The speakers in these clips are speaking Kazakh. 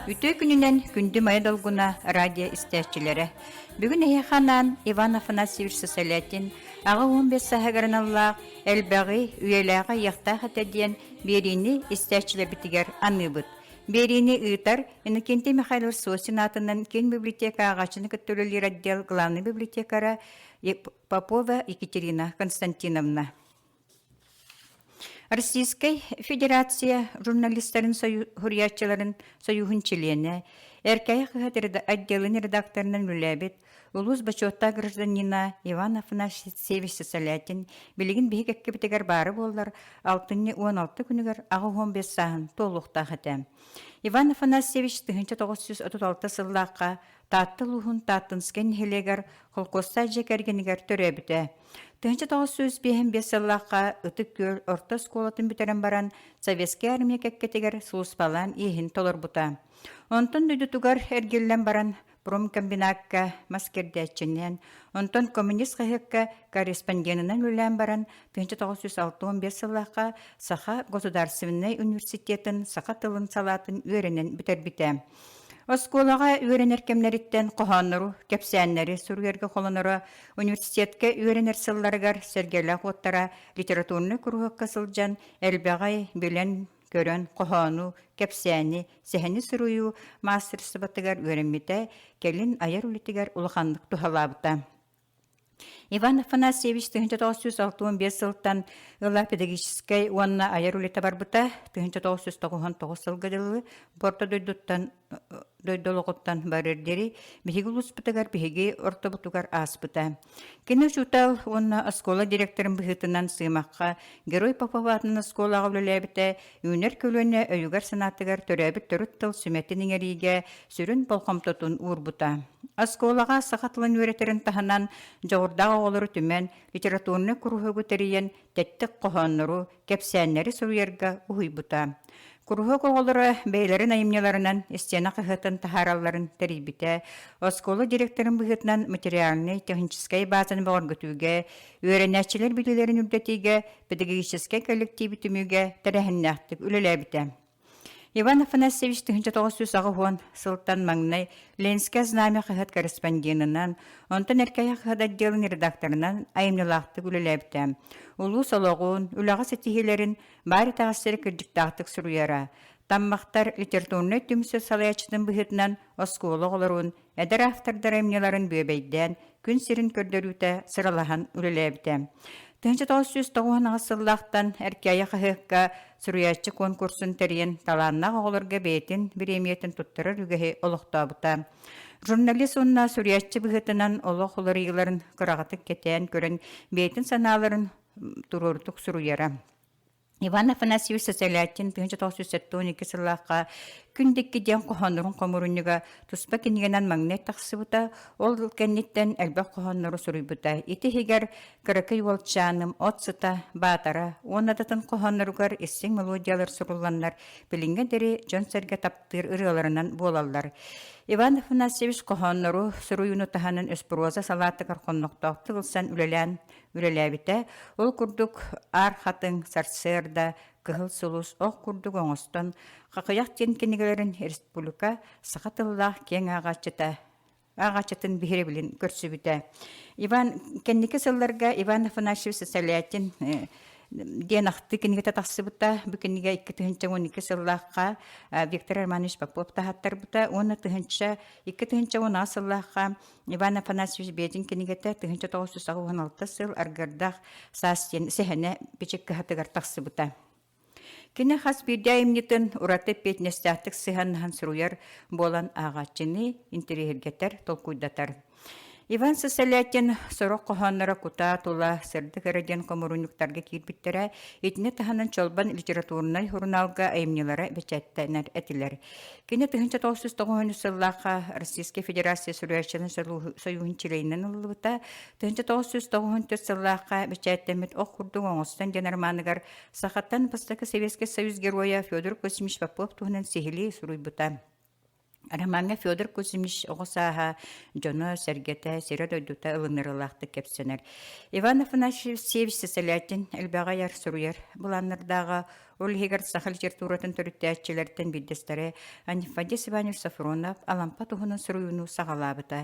Үтө күнүнен күндү мая долгуна радио истәчиләре. Бүгін Эйханан Иван Афанасьевич Сосолятин ага 15 сахагарналла элбәгы үеләгә яхта хатадиен берини истәчиле битигәр аныбыт. Берини ыйтар Иннокентий Михайлович Сосин атынан кен библиотека агачыны көттөлөлөр отдел главный библиотекара Попова Екатерина Константиновна. Российской Федерация журналистерин хурьятчыларын союхун члене, эркая хатырда отделын редакторынан үләбет, улус бачотта гражданина Иван Афанасьевич Сосолятин билигин бейгекке бітігер бары болар 6-16 күнігер ағы 15 сағын толуқта хатам. Иван Афанасьевич 1936 сыллаққа татты лухун таттынскен хелегер холкоста жекергенігер төребіті. 1935 сыллаққа ытык көл орта сколатын бітерен баран Советский армия кәккетегер сулуспалан ехін толыр бұта. Онтон дүдітугар әргеллен баран промкомбинатка маскердәчінен, онтон коммунист қағыққа корреспонденінен үлән баран 1965 сыллаққа Саха Государственный университетін Саха тылын салатын өренен бітер біте. Осколаға үйренер кемнеріттен қоғаныру, кепсәннері сүргерге қолыныры, университетке үйренер сылларығар сәргелі қоттара литературны күрігі қысылжан әлбәғай білен көрін қоғану, кепсәні, сәхіні сүрую, мастер сыбатығар үйренметі, келін аяр үлітігер ұлықандық тұхалабыта. Иван Афанасьевич 1965 сылтан ыла педагогической уанна аяр үлеті барбыта, 1999 сылғадылы борта дойдолоғыттан барырдері, бігігі ұлыспытығар бігігі ортобутугар аспыта. Кені жутал уанна оскола директорын бұғытынан сыймаққа, Герой Поповатының осколаға үлелебіті, үйнер көліне өйігер санатығар төрәбіт түріт тыл сүметінің әріге сүрін болқамтотын урбыта. Осколаға сақатылын өретерін таханан жоғырдағы олары түмен литературны күрігі тәрейен тәттік қоғаныру, кепсәннері сұруерға ұйбыта. Күрігі олары бәйлерін айымнеларынан істена қығытын тахараларын тәрейбіті, осколы директорын бұғытынан материалны техническай базаны бағыр күтуге, өйренәтчілер білілерін үлдетеге, педагогическай коллективі түміге тәрәхіннәқтік үлеләбіті. Иван Афанасьевич 1990 сылтан маңнай Ленинская знамя қығыт корреспонденынан, онтан әркәй қығыт отделын редакторынан айымнылақты үлеләбіті. Улу солоғын, үлаға сетихелерін бары тағыстары кірдіктақтық сұруяра. Таммақтар литературны түмсі салаячының бұғытынан осколы оларын, әдір автордар айымныларын бөбейден, күн сирін көрдіруті сыралахан үлеләбіті. 1990 сыллақтан әркәйі қағыққа сұруячы конкурсын тәрген таланнақ оғылырға бейтін біреметін тұттырыр үгігі олықтабыта. Журналист онына сұруячы бұғытынан олық оларығыларын қырағытық кетен көрін бейтін саналарын тұрырдық сұруяра. Иван Афанасьевич Сосолятин 1972 сыллаққа күндекке ден қоғанырын қомырыныға тұспа кенігенен маңнет тақсыбыта, ол кәннеттен әлбәқ қоғаныры сұрыйбыта. Еті хегер кірікі олчаным, отсыта, батара, онадатын қоғанырығар ессен мелодиялар сұрыланлар, білінген дәрі жон сәрге таптыр ұрыларынан болалар. Иван Афанасьевич қоғаныры сұрыйыны таханын өспіроза салаты қарқонлықтақты ғылсан үлеләбіті, ол күрдік ар хатын сарсырда, кығыл сұлыс оқ күрдік оңыстан, қақыяқ тенкенігілерін республика сақатыллақ кен ағачытын бігері білін көрсібіті. Кеннекі сылларға Иван Афанасьевич Сосолятин ден ақты кенеге тақсыбыта, бүкенеге 2012 сыллаққа Виктор Романович Попов тағаттар бұта, оны 2010 сыллаққа Иван Афанасьевич Бедин кенегеті 1916 сыл аргардақ састен сәхіне печек кіғатығар тақсыбыта. Кені қас бірде айымнетін ұраты петнестяқтық сыханнаған сұруяр болан ағатчыны интерьергеттер толкуйдатар. Иван Сосолятин сорок қоғаннара кута тула сырды кәрәден коммуруниктарға кирбіттері етіне таханын чолбан литературнай журналға айымнелары бәчәттәнер әтілер. Кені 1990 сыллаға Российская Федерация Сүрәчінің союғын чилейнен ұлыбыта, 1990 сыллаға бәчәттәмет оқ күрдің оңыстан денарманығар сақаттан Востокы Советский Союз героя Федор Косимович Попов туғынан сехілі сұруйбыта. Арамаңа Федор Кузьмич оғысаға жоны сәргеті сері дойдута ылынырылақты кепсенер. Иван Афанасьевич сәләтін әлбәға яр сұруер. Бұланырдағы Ольгигар сахал жертуратын төріттәтчелерден биддестері Анифадис Иванович Сафронов алампа тұғының сұруыну сағалабыта.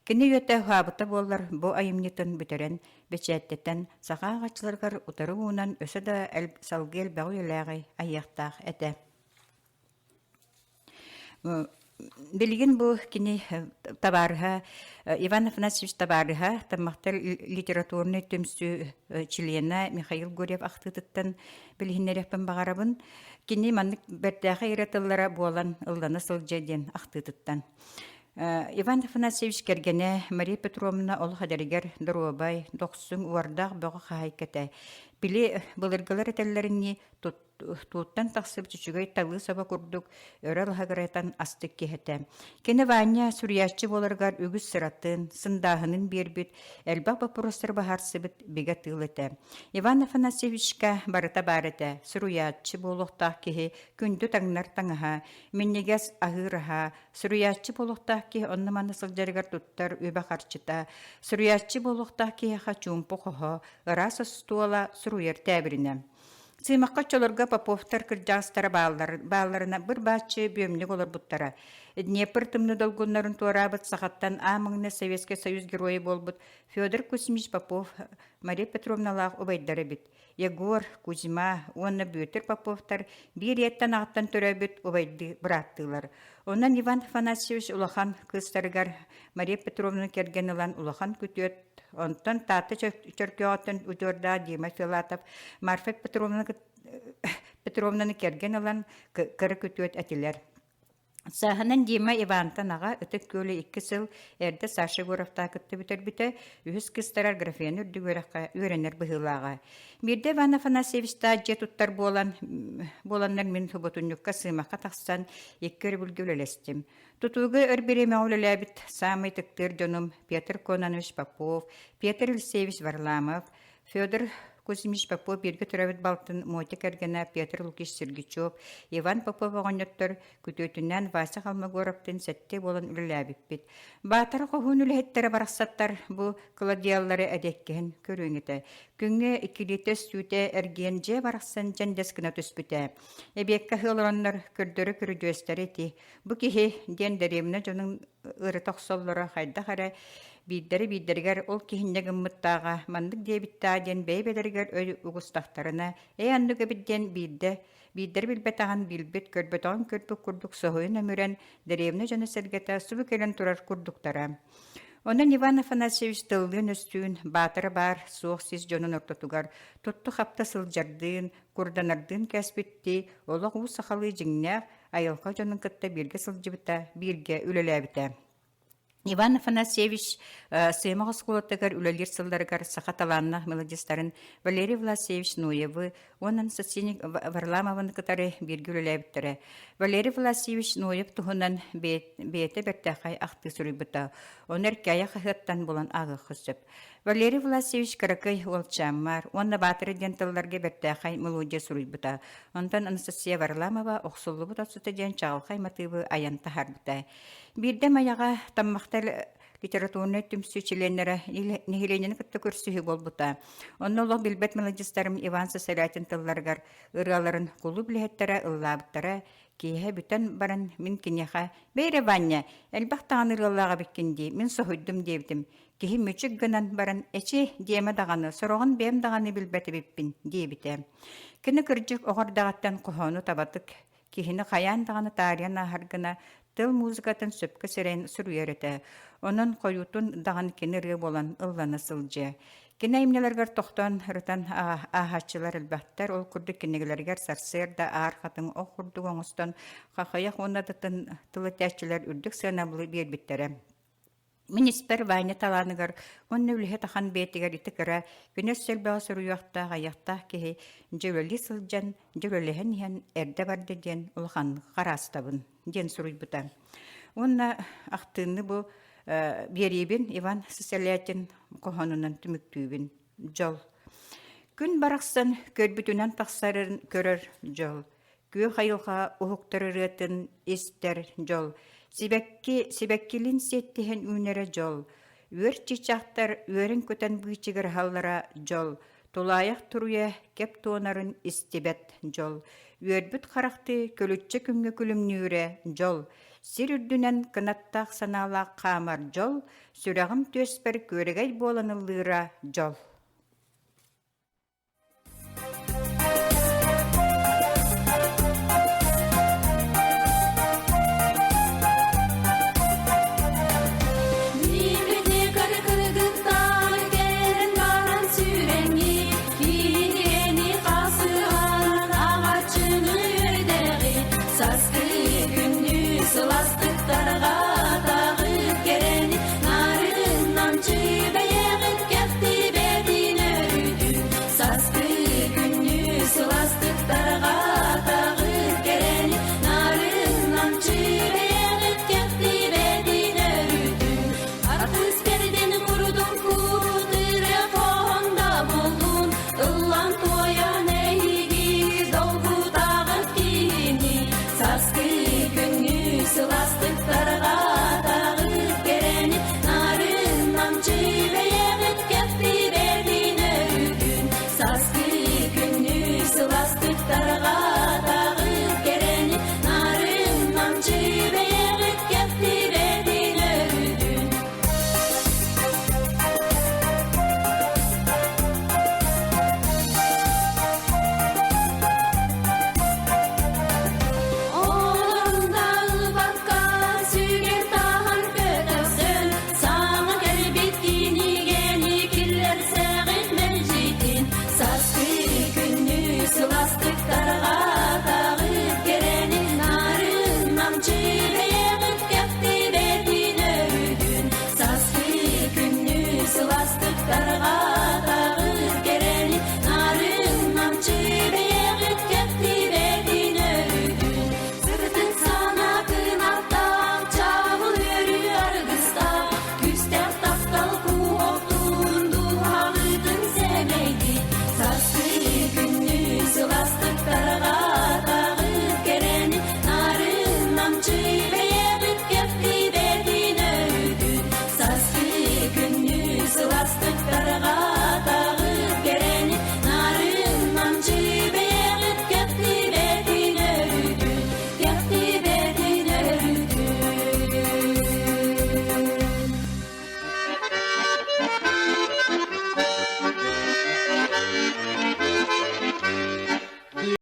Кені өті хуабыта болар бұ айымнетін бүтерен бечәттеттен саға ағачыларғар ұтары уынан өсі да салғы әлбәғы еләғай аяқтақ әті. Билигин бу кини табарга Иван Афанасьевич табарга таммактар литературный төмсү члена Михаил Гурьев ахтыттан билгиннерепен багарабын кини маннык бердәгә иратыллара болан ылланы сылҗаден ахтыттан. Иван Афанасьевич кергене Мария Петровна ол хадергер Доробай 90 уардак бага хайкете. Били булыргылар этеллерини туттан тахсып чүчүгөй талы саба курдук өрөл хагыратан астык кехете. Кене Ваня сурьяччы боларгар үгүс сыратын, сындаһынын бербит, элбак вопростар бахарсыбыт бига тылыты. Иван Афанасьевичка барыта барыта, сурьяччы болохтах кехи күндү таңнар таңаха, миннегес ахыраха, сурьяччы болохтах кехи оннаманы сылжаргар туттар үбахарчыта, сурьяччы болохтах кехи хачум похохо, ыраса стуала суруер тәбирине. Сыймаққа чолорга Поповтар кырджастары балларына бір бачы бөмнік олар бұттара. Днепр тымны долгуннарын туарабыт сақаттан амыңны Советский Союз герои болбыт Федор Кузьмич Попов, Мария Петровналақ обайдары бит. Егор, Кузьма, онны бөтір Поповтар бір еттен ағыттан төрәбіт обайды бұраттылар. Онан Иван Афанасьевич улахан кыстарыгар Мария Петровна керген ұлан улахан күтөт. Онтан таты чөркөтін үдөрда Дима Филатов, Марфа Петровнаны керген ұлан кірі күтөт әтілер. Саханан Дима Ивантан аға үтік көлі 2 сыл әрді Саша Горовта күтті бүтер-біті үхіз кыстарар графен үрді өренер бұхылаға. Бірде Иван Афанасьевич тәджет ұттар боланнар мен тұбытынюкка сымаққа тақсан еккер бүлгілелестім. Тутуғы өрбереме олеләбіт самый тіктір жоным Петр Кононович Попов, Петр Ильсевич Варламов, Федор Кузьмич Попов берге түрәбіт балтын Моти кәргені Петр Лукич Сергичев, Иван Попов оғанеттір күтөтінен Вася Халмагоровтың сәтте болын үліләбіп бит. Батыр қоғын үліхеттері барақсаттар бұл кладиялары әдеккеген көріңіті. Күнге ikilitес сүте әрген же барақсан жәндескіна түспіті. Эбекка хылыраннар көрдірі көрдөстері ти. Бұ кехе ден дәреміне жоның ұры тоқсоллары қайда қара биддергер ол кихиннегін мұттаға мандық дебиттаден бейбедергер өй ұғыстақтарына аннуға бидден биддер білбетаған білбет көрбетаған көрпі күрдік соғойын өмірен дәревіне жаны сәргеті сұбы келен тұрар күрдіктара. Онын Иван Афанасьевич тылдың өстүүн батыры бар суықсыз жонын ортотугар тұтты қапта сылжардың, күрданардың кәспетті олық ұғы сақалы жіңнәқ айылға жонын кітті бірге сылжыбыта, бірге үлеләбіті. Иван Афанасьевич сыймағы скулаттығар үлелер сылдарығар сақаталанна мелодистарын Валерий Власевич Нуевы, онын Сосиник Варламовын кытары бірге үлеләбіттірі. Валерий Власевич Нуев тұғынан бейті бәртәқай ақты сүрі бұта. Оныр кәйі қағыттан болан ағы құсып. Валерий Власевич Каракай Олчаммар, онна батыры денталларга бәртәқай мелодия сүрі бұта. Онтан Анастасия Варламова оқсылы бұта сұты ден чағылқай матывы аянта хар бұта. Бірде маяға таммақтар литературны түмсі чиленлері нехиленені күтті көрсігі бол бұта. Онны олық білбет мелодистарым Иван Сосалятин тылларғар ұраларын құлы білеттері ұллабыттары кейе бүтін барын мен кенеға бейре Ваня, әлбақ тағаны ұралаға беккенде мен соғыдым дебдім. Кейі мүчік гынан барын әче деме дағаны, сұрағын бәм дағаны білбеті беппін дебіті. Кені күрджік оғырдағаттан құхону табатық, кейіні қаян дағаны тариян ағарғына тыл музыкатын сөпкі сірен сүрүйеріті. Onun koyutun dağın kenarı olan ıllana sılcı. Kine imnelerger toxtan rıtan ahaçılar elbahtar ol kurduk kenegelerger sarsır da ağır katın o kurduk oğustan qaqayak onadatan tılı təşçiler ürdük sığınabılı bir bittere. Min isper vayne talanıgar, onun ülühe taxan beytigar itikara, güneş selbağı sürüyaqta, ayaqta kehi, ceveli sılcan, cevelihen yan erde bardı diyen ulğan qarastabın, diyen sürüybuta. Onna aqtığını bu Beribin Ivan Siseliatin kohonunun tümüktübün jol. Gün baraqsan körbütünen taqsarın körür jol. Gü hayılğa uhuqtırırıtın ister jol. Сибеккилин сеттиһен үүнэрэ жол. Үөр чичахтар үөрин көтөн быычыгар халлара жол. Тулаях туруя кеп туонарын истибет жол. Үөрбүт харахты көлүтчө күнгө күлүмнүүрэ жол. Сир үрдүнен кынаттаах санаалаах хаамар жол. Сүрәғым төспер көрегей боланылыра жол.